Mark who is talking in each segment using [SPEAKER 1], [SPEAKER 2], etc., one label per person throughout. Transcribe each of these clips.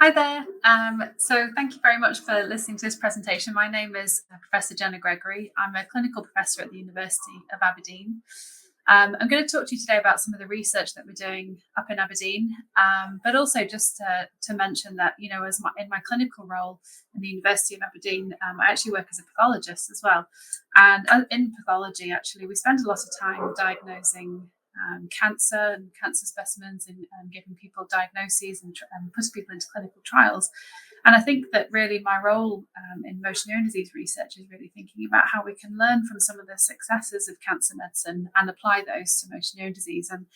[SPEAKER 1] Hi there. So thank you very much for listening to this presentation. My name is Professor Jenna Gregory. I'm a clinical professor at the University of Aberdeen. I'm going to talk to you today about some of the research that we're doing up in Aberdeen, but also just to mention that, in my clinical role in the University of Aberdeen, I actually work as a pathologist as well. And in pathology, actually, we spend a lot of time diagnosing cancer and cancer specimens and giving people diagnoses and putting people into clinical trials. And I think that really my role in motor neuron disease research is really thinking about how we can learn from some of the successes of cancer medicine and apply those to motor neuron disease, and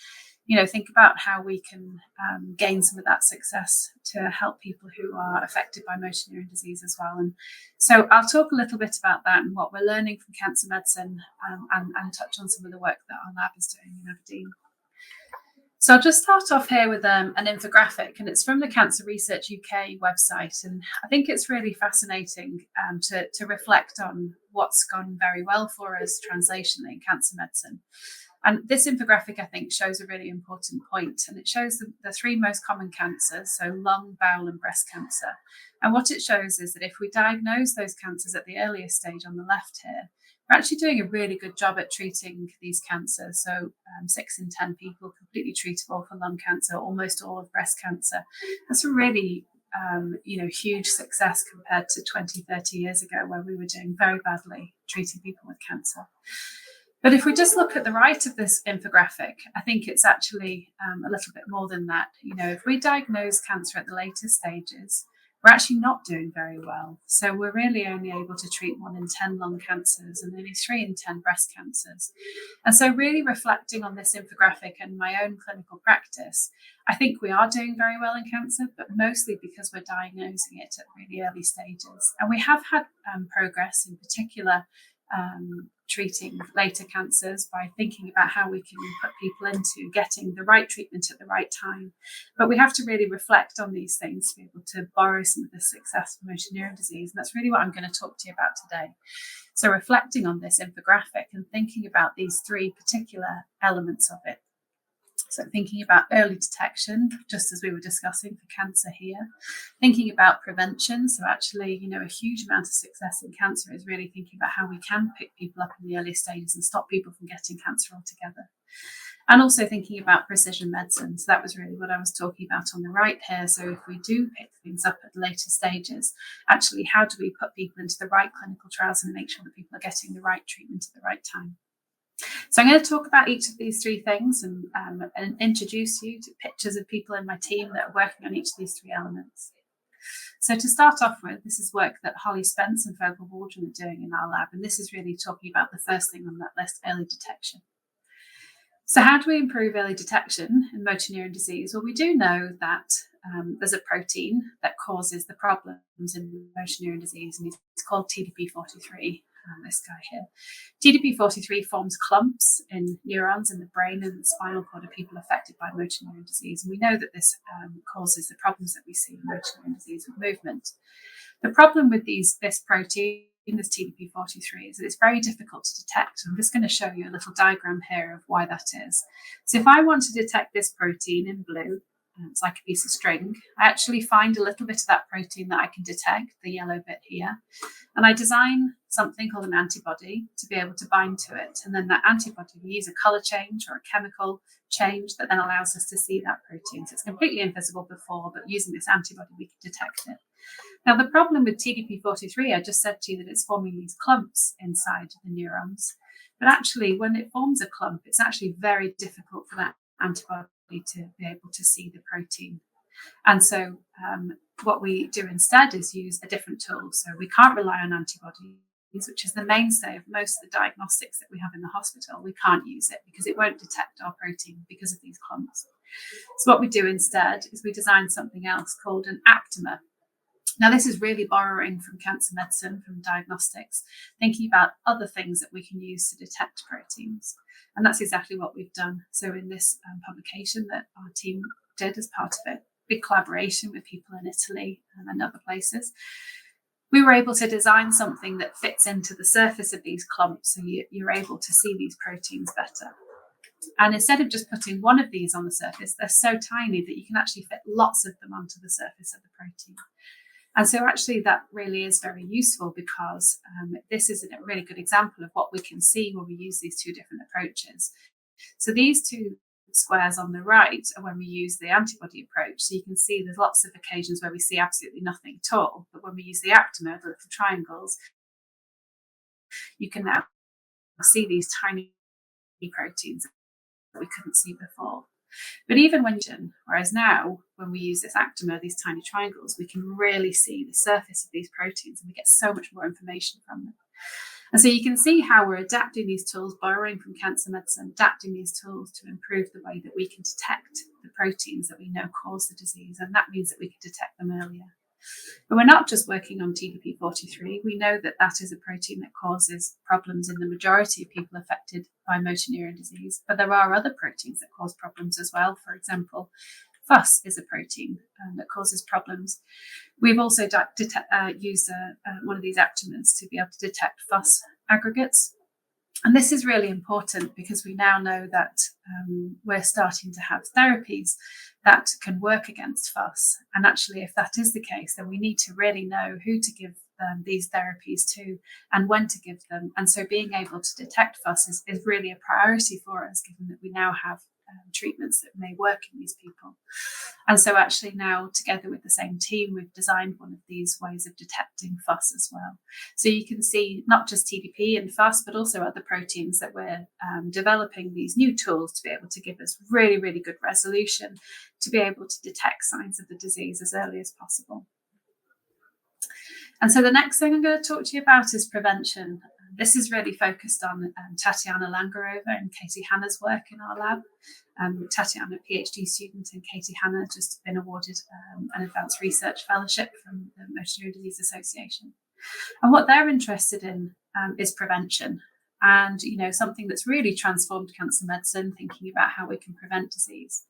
[SPEAKER 1] think about how we can gain some of that success to help people who are affected by motor neuron disease as well. And so I'll talk a little bit about that and what we're learning from cancer medicine, and touch on some of the work that our lab is doing in Aberdeen. So I'll just start off here with an infographic, and it's from the Cancer Research UK website. And I think it's really fascinating to reflect on what's gone very well for us translationally in cancer medicine. And this infographic, I think, shows a really important point, and it shows the three most common cancers, so lung, bowel, and breast cancer. And what it shows is that if we diagnose those cancers at the earliest stage on the left here, we're actually doing a really good job at treating these cancers. So 6 in 10 people completely treatable for lung cancer, almost all of breast cancer. That's a really huge success compared to 20, 30 years ago, where we were doing very badly treating people with cancer. But if we just look at the right of this infographic, I think it's actually a little bit more than that. If we diagnose cancer at the later stages, we're actually not doing very well. So we're really only able to treat 1 in 10 lung cancers and only 3 in 10 breast cancers. And so really reflecting on this infographic and my own clinical practice, I think we are doing very well in cancer, but mostly because we're diagnosing it at really early stages. And we have had progress, in particular, treating later cancers by thinking about how we can put people into getting the right treatment at the right time. But we have to really reflect on these things to be able to borrow some of the success from motor neuron disease. And that's really what I'm going to talk to you about today. So reflecting on this infographic and thinking about these three particular elements of it. So thinking about early detection, just as we were discussing for cancer here, thinking about prevention. So actually, a huge amount of success in cancer is really thinking about how we can pick people up in the early stages and stop people from getting cancer altogether. And also thinking about precision medicine. So that was really what I was talking about on the right here. So if we do pick things up at later stages, actually, how do we put people into the right clinical trials and make sure that people are getting the right treatment at the right time? So I'm going to talk about each of these three things and introduce you to pictures of people in my team that are working on each of these three elements. So to start off with, this is work that Holly Spence and Fergal Waldron are doing in our lab, and this is really talking about the first thing on that list, early detection. So how do we improve early detection in motor neuron disease? Well, we do know that there's a protein that causes the problems in motor neuron disease, and it's called TDP43. This guy here. TDP43 forms clumps in neurons in the brain and the spinal cord of people affected by motor neuron disease. And we know that this causes the problems that we see in motor neuron disease with movement. The problem with this protein, this TDP43, is that it's very difficult to detect. I'm just going to show you a little diagram here of why that is. So if I want to detect this protein in blue, it's like a piece of string, I actually find a little bit of that protein that I can detect, the yellow bit here, and I design something called an antibody to be able to bind to it. And then that antibody, we use a color change or a chemical change that then allows us to see that protein. So it's completely invisible before, but using this antibody, we can detect it. Now, the problem with TDP43, I just said to you that it's forming these clumps inside the neurons. But actually, when it forms a clump, it's actually very difficult for that antibody to be able to see the protein. And so what we do instead is use a different tool. So we can't rely on antibodies, which is the mainstay of most of the diagnostics that we have in the hospital. We can't use it because it won't detect our protein because of these clumps. So what we do instead is we design something else called an aptamer. Now, this is really borrowing from cancer medicine, from diagnostics, thinking about other things that we can use to detect proteins. And that's exactly what we've done. So in this publication that our team did as part of it, big collaboration with people in Italy and other places, we were able to design something that fits into the surface of these clumps, so you're able to see these proteins better. And instead of just putting one of these on the surface, they're so tiny that you can actually fit lots of them onto the surface of the protein. And so actually that really is very useful, because this is a really good example of what we can see when we use these two different approaches. So these two squares on the right are when we use the antibody approach. So you can see there's lots of occasions where we see absolutely nothing at all. But when we use the aptamer, the little triangles, you can now see these tiny proteins that we couldn't see before. But even whereas now, when we use this aptamer, these tiny triangles, we can really see the surface of these proteins, and we get so much more information from them. And so you can see how we're adapting these tools, borrowing from cancer medicine, adapting these tools to improve the way that we can detect the proteins that we know cause the disease. And that means that we can detect them earlier. But we're not just working on TDP43. We know that that is a protein that causes problems in the majority of people affected by motor neuron disease. But there are other proteins that cause problems as well. For example, FUS is a protein that causes problems. We've also used one of these aptamers to be able to detect FUS aggregates. And this is really important, because we now know that we're starting to have therapies that can work against FUS. And actually, if that is the case, then we need to really know who to give these therapies to and when to give them. And so being able to detect FUS is really a priority for us, given that we now have treatments that may work in these people. And so actually now, together with the same team, we've designed one of these ways of detecting FUS as well. So you can see not just TDP and FUS, but also other proteins that we're developing these new tools to be able to give us really, really good resolution, to be able to detect signs of the disease as early as possible. And so the next thing I'm going to talk to you about is prevention. This is really focused on Tatiana Langerova and Katie Hanna's work in our lab. Tatiana, a PhD student, and Katie Hanna just been awarded an advanced research fellowship from the Motor Neuron Disease Association. And what they're interested in is prevention, and something that's really transformed cancer medicine, thinking about how we can prevent disease.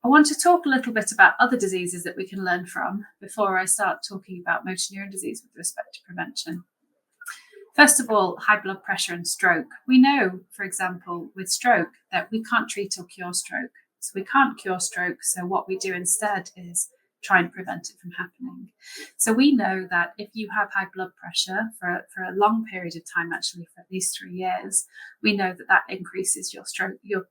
[SPEAKER 1] I want to talk a little bit about other diseases that we can learn from before I start talking about motor neuron disease with respect to prevention. First of all, high blood pressure and stroke. We know, for example, with stroke, that we can't treat or cure stroke. So we can't cure stroke. So what we do instead is try and prevent it from happening. So we know that if you have high blood pressure for a long period of time, actually for at least 3 years, we know that increases your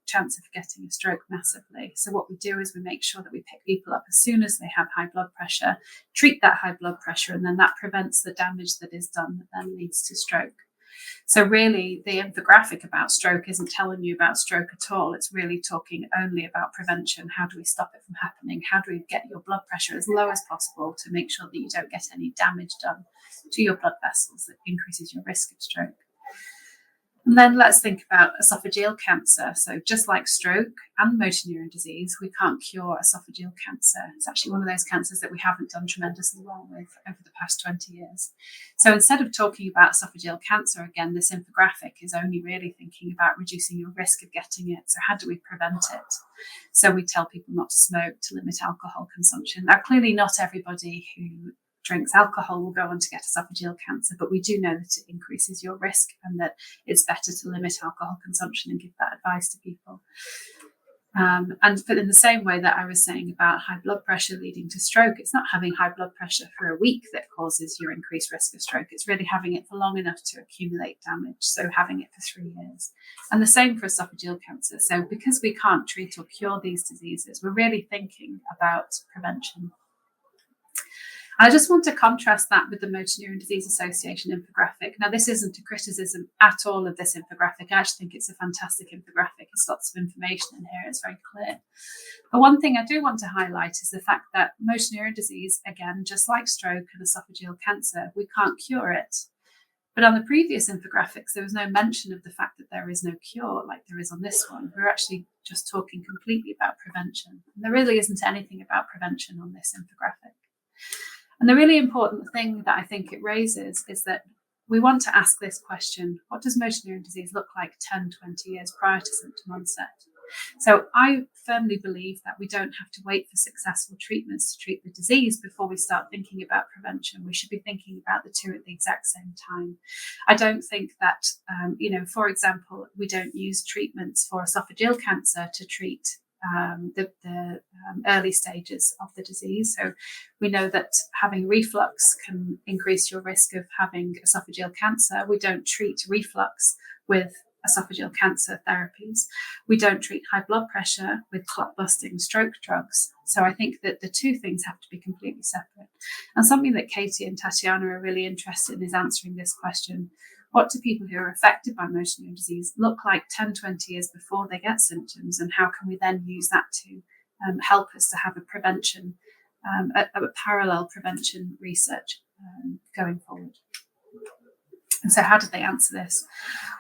[SPEAKER 1] chance of getting a stroke massively. So what we do is we make sure that we pick people up as soon as they have high blood pressure, treat that high blood pressure, and then that prevents the damage that is done that then leads to stroke. So really, the infographic about stroke isn't telling you about stroke at all. It's really talking only about prevention. How do we stop it from happening? How do we get your blood pressure as low as possible to make sure that you don't get any damage done to your blood vessels that increases your risk of stroke? And then let's think about esophageal cancer. So just like stroke and motor neuron disease, we can't cure esophageal cancer. It's actually one of those cancers that we haven't done tremendously well with over the past 20 years. So instead of talking about esophageal cancer, again, this infographic is only really thinking about reducing your risk of getting it. So how do we prevent it? So we tell people not to smoke, to limit alcohol consumption. Now, clearly not everybody who drinks alcohol will go on to get esophageal cancer, but we do know that it increases your risk and that it's better to limit alcohol consumption and give that advice to people. And in the same way that I was saying about high blood pressure leading to stroke, it's not having high blood pressure for a week that causes your increased risk of stroke. It's really having it for long enough to accumulate damage, so having it for 3 years. And the same for esophageal cancer. So because we can't treat or cure these diseases, we're really thinking about prevention. I just want to contrast that with the Motor Neuron Disease Association infographic. Now, this isn't a criticism at all of this infographic. I actually think it's a fantastic infographic. It's lots of information in here. It's very clear. But one thing I do want to highlight is the fact that motor neuron disease, again, just like stroke and esophageal cancer, we can't cure it. But on the previous infographics, there was no mention of the fact that there is no cure like there is on this one. We're actually just talking completely about prevention. And there really isn't anything about prevention on this infographic. And the really important thing that I think it raises is that we want to ask this question: what does motor neuron disease look like 10, 20 years prior to symptom onset? So I firmly believe that we don't have to wait for successful treatments to treat the disease before we start thinking about prevention. We should be thinking about the two at the exact same time. I don't think that, for example, we don't use treatments for esophageal cancer to treat the early stages of the disease. So we know that having reflux can increase your risk of having esophageal cancer. We don't treat reflux with esophageal cancer therapies. We don't treat high blood pressure with clot-busting stroke drugs. So I think that the two things have to be completely separate. And something that Katie and Tatiana are really interested in is answering this question. What do people who are affected by motor neuron disease look like 10, 20 years before they get symptoms? And how can we then use that to help us to have a prevention, a parallel prevention research going forward? And so how did they answer this?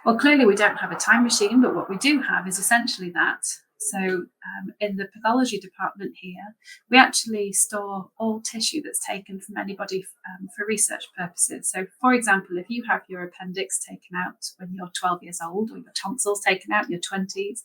[SPEAKER 1] Well, clearly we don't have a time machine, but what we do have is essentially that. So in the pathology department here, we actually store all tissue that's taken from anybody for research purposes. So for example, if you have your appendix taken out when you're 12 years old, or your tonsils taken out in your 20s,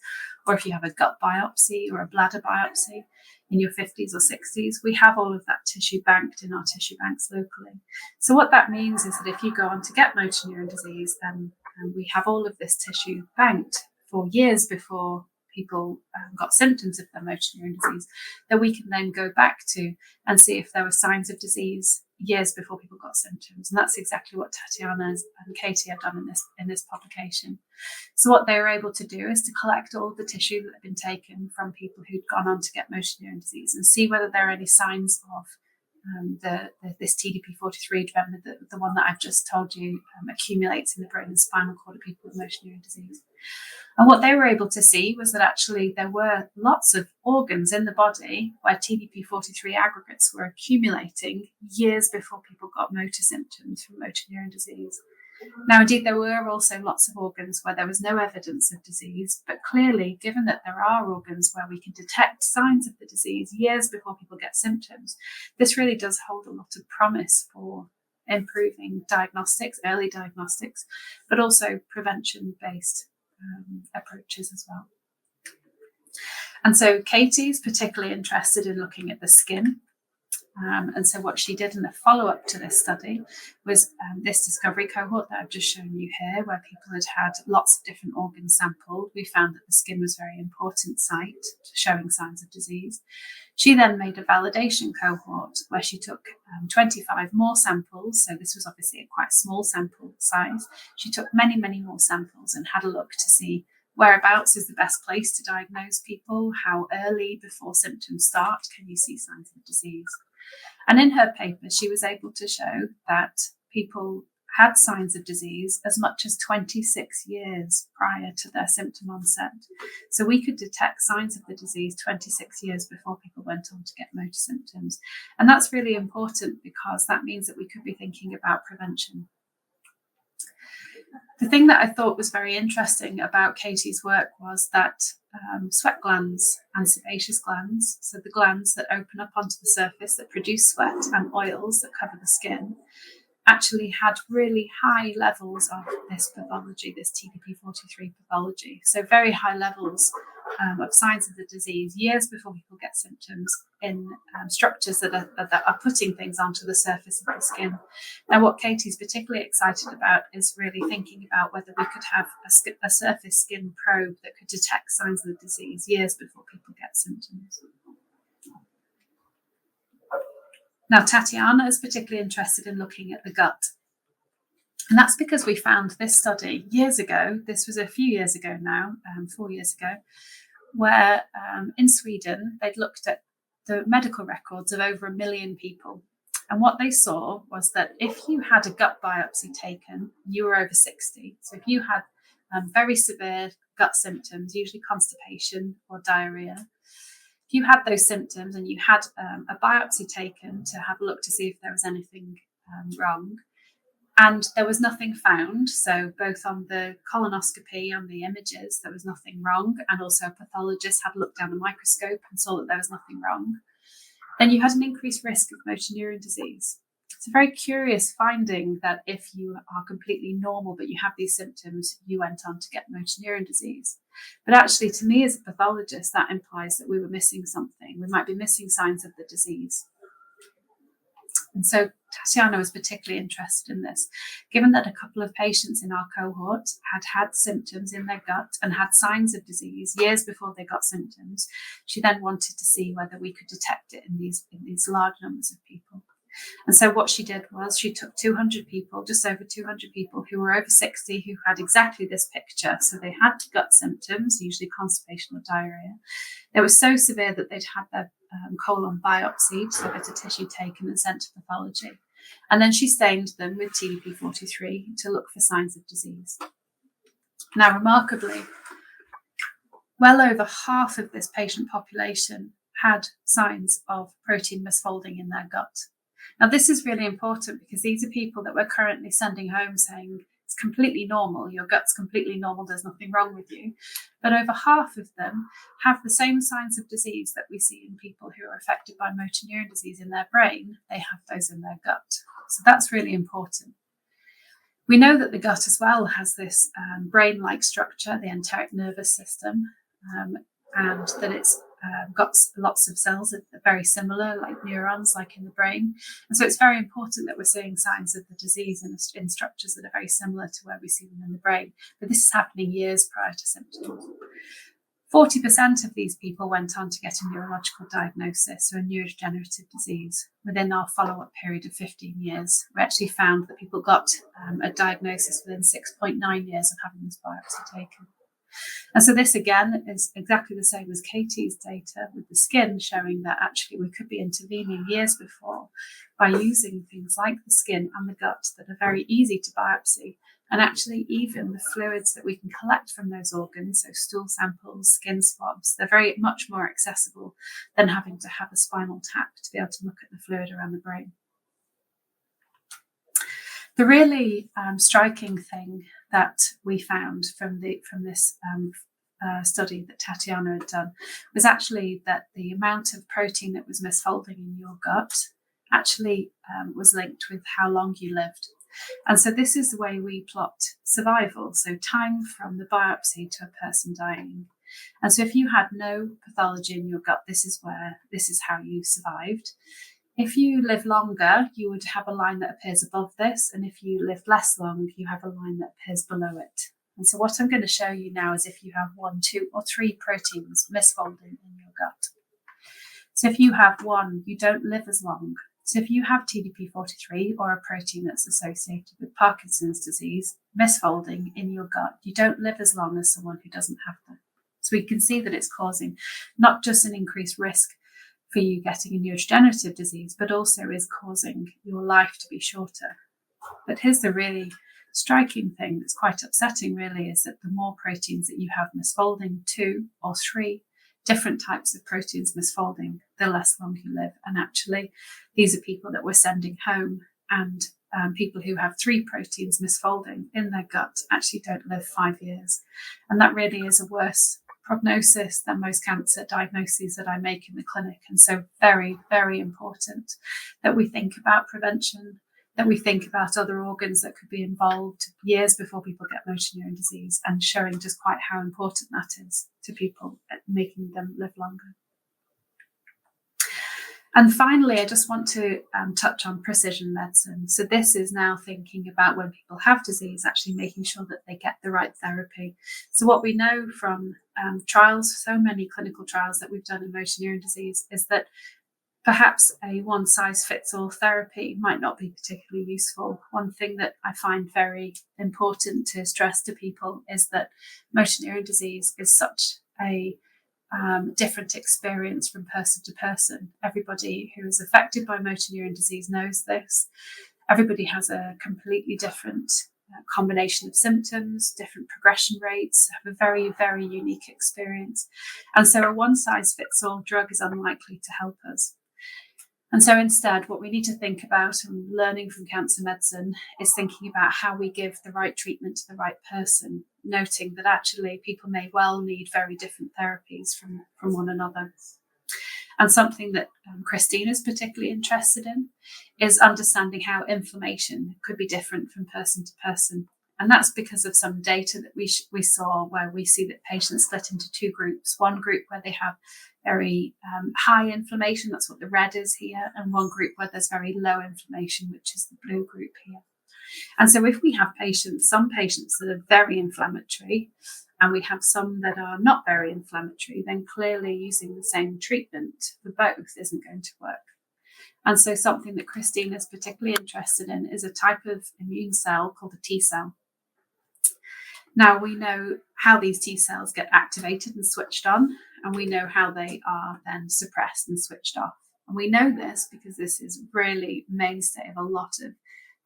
[SPEAKER 1] or if you have a gut biopsy or a bladder biopsy in your 50s or 60s, we have all of that tissue banked in our tissue banks locally. So what that means is that if you go on to get motor neuron disease, then we have all of this tissue banked for years before people got symptoms of their motor neuron disease, that we can then go back to and see if there were signs of disease years before people got symptoms. And that's exactly what Tatiana and Katie have done in this publication. So what they were able to do is to collect all of the tissue that had been taken from people who'd gone on to get motor neuron disease and see whether there are any signs of this TDP43, the one that I've just told you accumulates in the brain and spinal cord of people with motor neuron disease. And what they were able to see was that actually there were lots of organs in the body where TDP43 aggregates were accumulating years before people got motor symptoms from motor neuron disease. Now, indeed, there were also lots of organs where there was no evidence of disease, but clearly, given that there are organs where we can detect signs of the disease years before people get symptoms, this really does hold a lot of promise for improving diagnostics, early diagnostics, but also prevention-based approaches as well. And so Katie's particularly interested in looking at the skin. And so what she did in the follow-up to this study was this discovery cohort that I've just shown you here, where people had had lots of different organs sampled. We found that the skin was a very important site showing signs of disease. She then made a validation cohort where she took 25 more samples. So this was obviously a quite small sample size. She took many, many more samples and had a look to see whereabouts is the best place to diagnose people, how early before symptoms start can you see signs of disease. And in her paper, she was able to show that people had signs of disease as much as 26 years prior to their symptom onset. So we could detect signs of the disease 26 years before people went on to get motor symptoms. And that's really important because that means that we could be thinking about prevention. The thing that I thought was very interesting about Katie's work was that sweat glands and sebaceous glands, so the glands that open up onto the surface that produce sweat and oils that cover the skin, actually had really high levels of this pathology, this TDP43 pathology. So very high levels of signs of the disease years before people get symptoms in structures that are putting things onto the surface of the skin. Now, what Katie's particularly excited about is really thinking about whether we could have a surface skin probe that could detect signs of the disease years before people get symptoms. Now, Tatiana is particularly interested in looking at the gut. And that's because we found this study years ago, this was a few years ago now, 4 years ago, where in Sweden, they'd looked at the medical records of over 1 million people. And what they saw was that if you had a gut biopsy taken, you were over 60. So if you had very severe gut symptoms, usually constipation or diarrhea, if you had those symptoms and you had a biopsy taken to have a look to see if there was anything wrong, and there was nothing found, so both on the colonoscopy, on the images, there was nothing wrong, and also a pathologist had looked down a microscope and saw that there was nothing wrong, then you had an increased risk of motor neuron disease. It's a very curious finding that if you are completely normal but you have these symptoms, you went on to get motor neuron disease. But actually, to me as a pathologist, that implies that we were missing something. We might be missing signs of the disease. And so Tatiana was particularly interested in this, given that a couple of patients in our cohort had symptoms in their gut and had signs of disease years before they got symptoms. She then wanted to see whether we could detect it in these large numbers of people. And so what she did was she took 200 people, just over 200 people who were over 60, who had exactly this picture. So they had gut symptoms, usually constipation or diarrhea. They were so severe that they'd had their colon biopsied, so a bit of tissue taken and sent to pathology. And then she stained them with TDP43 to look for signs of disease. Now, remarkably, well over half of this patient population had signs of protein misfolding in their gut. Now, this is really important because these are people that we're currently sending home saying it's completely normal, your gut's completely normal, there's nothing wrong with you. But over half of them have the same signs of disease that we see in people who are affected by motor neuron disease in their brain. They have those in their gut. So that's really important. We know that the gut as well has this brain-like structure, the enteric nervous system, and that it's got lots of cells that are very similar, like neurons, like in the brain. And so it's very important that we're seeing signs of the disease in structures that are very similar to where we see them in the brain. But this is happening years prior to symptoms. 40% of these people went on to get a neurological diagnosis, or a neurodegenerative disease. Within our follow-up period of 15 years, we actually found that people got a diagnosis within 6.9 years of having this biopsy taken. And so this, again, is exactly the same as Katie's data with the skin, showing that actually we could be intervening years before by using things like the skin and the gut that are very easy to biopsy. And actually, even the fluids that we can collect from those organs, so stool samples, skin swabs, they're very much more accessible than having to have a spinal tap to be able to look at the fluid around the brain. The really striking thing that we found from this study that Tatiana had done was actually that the amount of protein that was misfolding in your gut actually was linked with how long you lived. And so this is the way we plot survival, so time from the biopsy to a person dying. And so if you had no pathology in your gut, this is how you survived. If you live longer, you would have a line that appears above this. And if you live less long, you have a line that appears below it. And so what I'm going to show you now is if you have 1, 2, or 3 proteins misfolding in your gut. So if you have one, you don't live as long. So if you have TDP43 or a protein that's associated with Parkinson's disease misfolding in your gut, you don't live as long as someone who doesn't have them. So we can see that it's causing not just an increased risk for you getting a neurodegenerative disease, but also is causing your life to be shorter. But here's the really striking thing that's quite upsetting, really, is that the more proteins that you have misfolding, 2 or 3 different types of proteins misfolding, the less long you live. And actually, these are people that we're sending home, and people who have 3 proteins misfolding in their gut actually don't live 5 years. And that really is a worse prognosis than most cancer diagnoses that I make in the clinic. And so very, very important that we think about prevention, that we think about other organs that could be involved years before people get motor neuron disease, and showing just quite how important that is to people at making them live longer. And finally, I just want to touch on precision medicine. So this is now thinking about when people have disease, actually making sure that they get the right therapy. So what we know from trials, so many clinical trials that we've done in motor neuron disease, is that perhaps a one-size-fits-all therapy might not be particularly useful. One thing that I find very important to stress to people is that motor neuron disease is such a different experience from person to person. Everybody who is affected by motor neuron disease knows this. Everybody has a completely different combination of symptoms, different progression rates, have a very, very unique experience. And so a one-size-fits-all drug is unlikely to help us. And so instead, what we need to think about, and learning from cancer medicine, is thinking about how we give the right treatment to the right person, noting that actually people may well need very different therapies from one another. And something that Christine is particularly interested in is understanding how inflammation could be different from person to person. And that's because of some data that we saw where we see that patients split into two groups. One group where they have very high inflammation, that's what the red is here, and one group where there's very low inflammation, which is the blue group here. And so if we have some patients that are very inflammatory, and we have some that are not very inflammatory, then clearly using the same treatment for both isn't going to work. And so something that Christine is particularly interested in is a type of immune cell called a T cell. Now, we know how these T cells get activated and switched on, and we know how they are then suppressed and switched off. And we know this because this is really mainstay of a lot of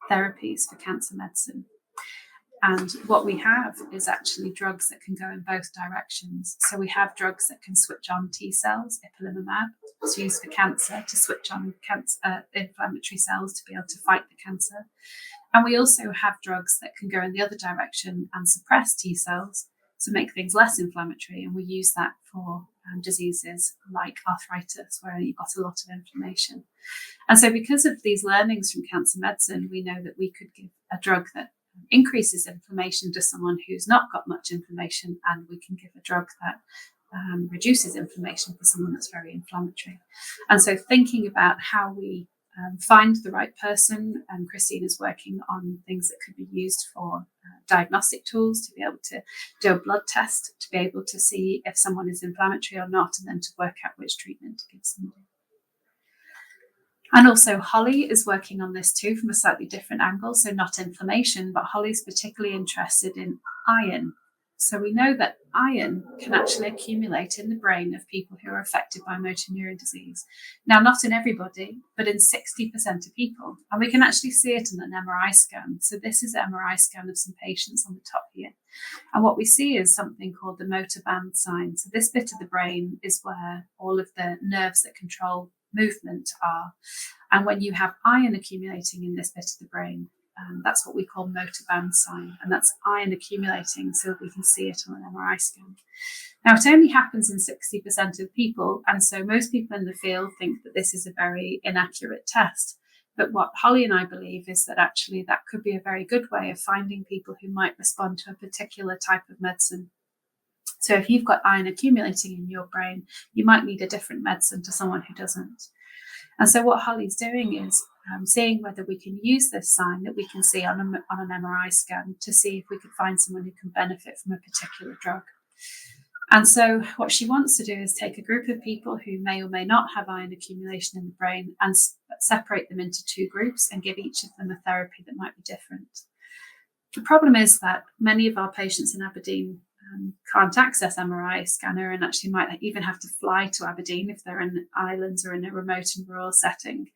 [SPEAKER 1] therapies for cancer medicine. And what we have is actually drugs that can go in both directions. So we have drugs that can switch on T cells, ipilimumab, it's used for cancer, to switch on inflammatory cells to be able to fight the cancer. And we also have drugs that can go in the other direction and suppress T cells to make things less inflammatory. And we use that for diseases like arthritis, where you've got a lot of inflammation. And so because of these learnings from cancer medicine, we know that we could give a drug that increases inflammation to someone who's not got much inflammation, and we can give a drug that reduces inflammation for someone that's very inflammatory. And so thinking about how we find the right person, and Christine is working on things that could be used for diagnostic tools to be able to do a blood test to be able to see if someone is inflammatory or not, and then to work out which treatment to give somebody. And also Holly is working on this too from a slightly different angle, so not inflammation, but Holly's particularly interested in iron. So we know that iron can actually accumulate in the brain of people who are affected by motor neuron disease. Now, not in everybody, but in 60% of people. And we can actually see it in an MRI scan. So this is an MRI scan of some patients on the top here. And what we see is something called the motor band sign. So this bit of the brain is where all of the nerves that control movement are. And when you have iron accumulating in this bit of the brain, that's what we call motor band sign, and that's iron accumulating so we can see it on an MRI scan. Now, it only happens in 60% of people, and so most people in the field think that this is a very inaccurate test. But what Holly and I believe is that actually that could be a very good way of finding people who might respond to a particular type of medicine. So if you've got iron accumulating in your brain, you might need a different medicine to someone who doesn't. And so what Holly's doing is seeing whether we can use this sign that we can see on an MRI scan to see if we could find someone who can benefit from a particular drug. And so what she wants to do is take a group of people who may or may not have iron accumulation in the brain and separate them into two groups and give each of them a therapy that might be different. The problem is that many of our patients in Aberdeen can't access MRI scanner, and actually might even have to fly to Aberdeen if they're in islands or in a remote and rural setting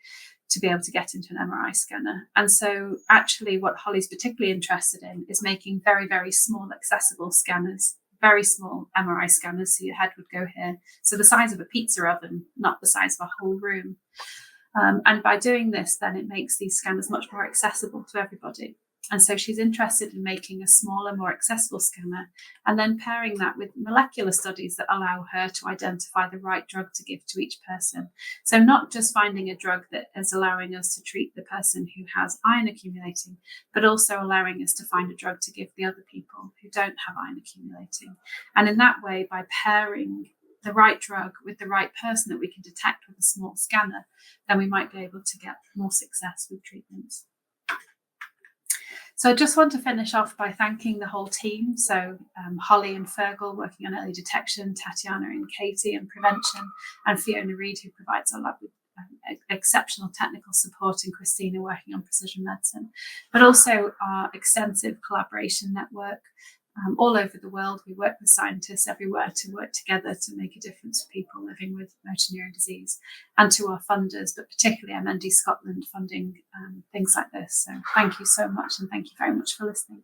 [SPEAKER 1] to be able to get into an MRI scanner. And so actually what Holly's particularly interested in is making very, very small accessible scanners, very small MRI scanners, so your head would go here. So the size of a pizza oven, not the size of a whole room. And by doing this, then it makes these scanners much more accessible to everybody. And so she's interested in making a smaller, more accessible scanner, and then pairing that with molecular studies that allow her to identify the right drug to give to each person. So not just finding a drug that is allowing us to treat the person who has iron accumulating, but also allowing us to find a drug to give the other people who don't have iron accumulating. And in that way, by pairing the right drug with the right person that we can detect with a small scanner, then we might be able to get more success with treatments. So I just want to finish off by thanking the whole team. So Holly and Fergal working on early detection, Tatiana and Katie and prevention, and Fiona Reid, who provides our lab with exceptional technical support, and Christina working on precision medicine, but also our extensive collaboration network all over the world. We work with scientists everywhere to work together to make a difference for people living with motor neuron disease, and to our funders, but particularly MND Scotland funding things like this. So thank you so much, and thank you very much for listening.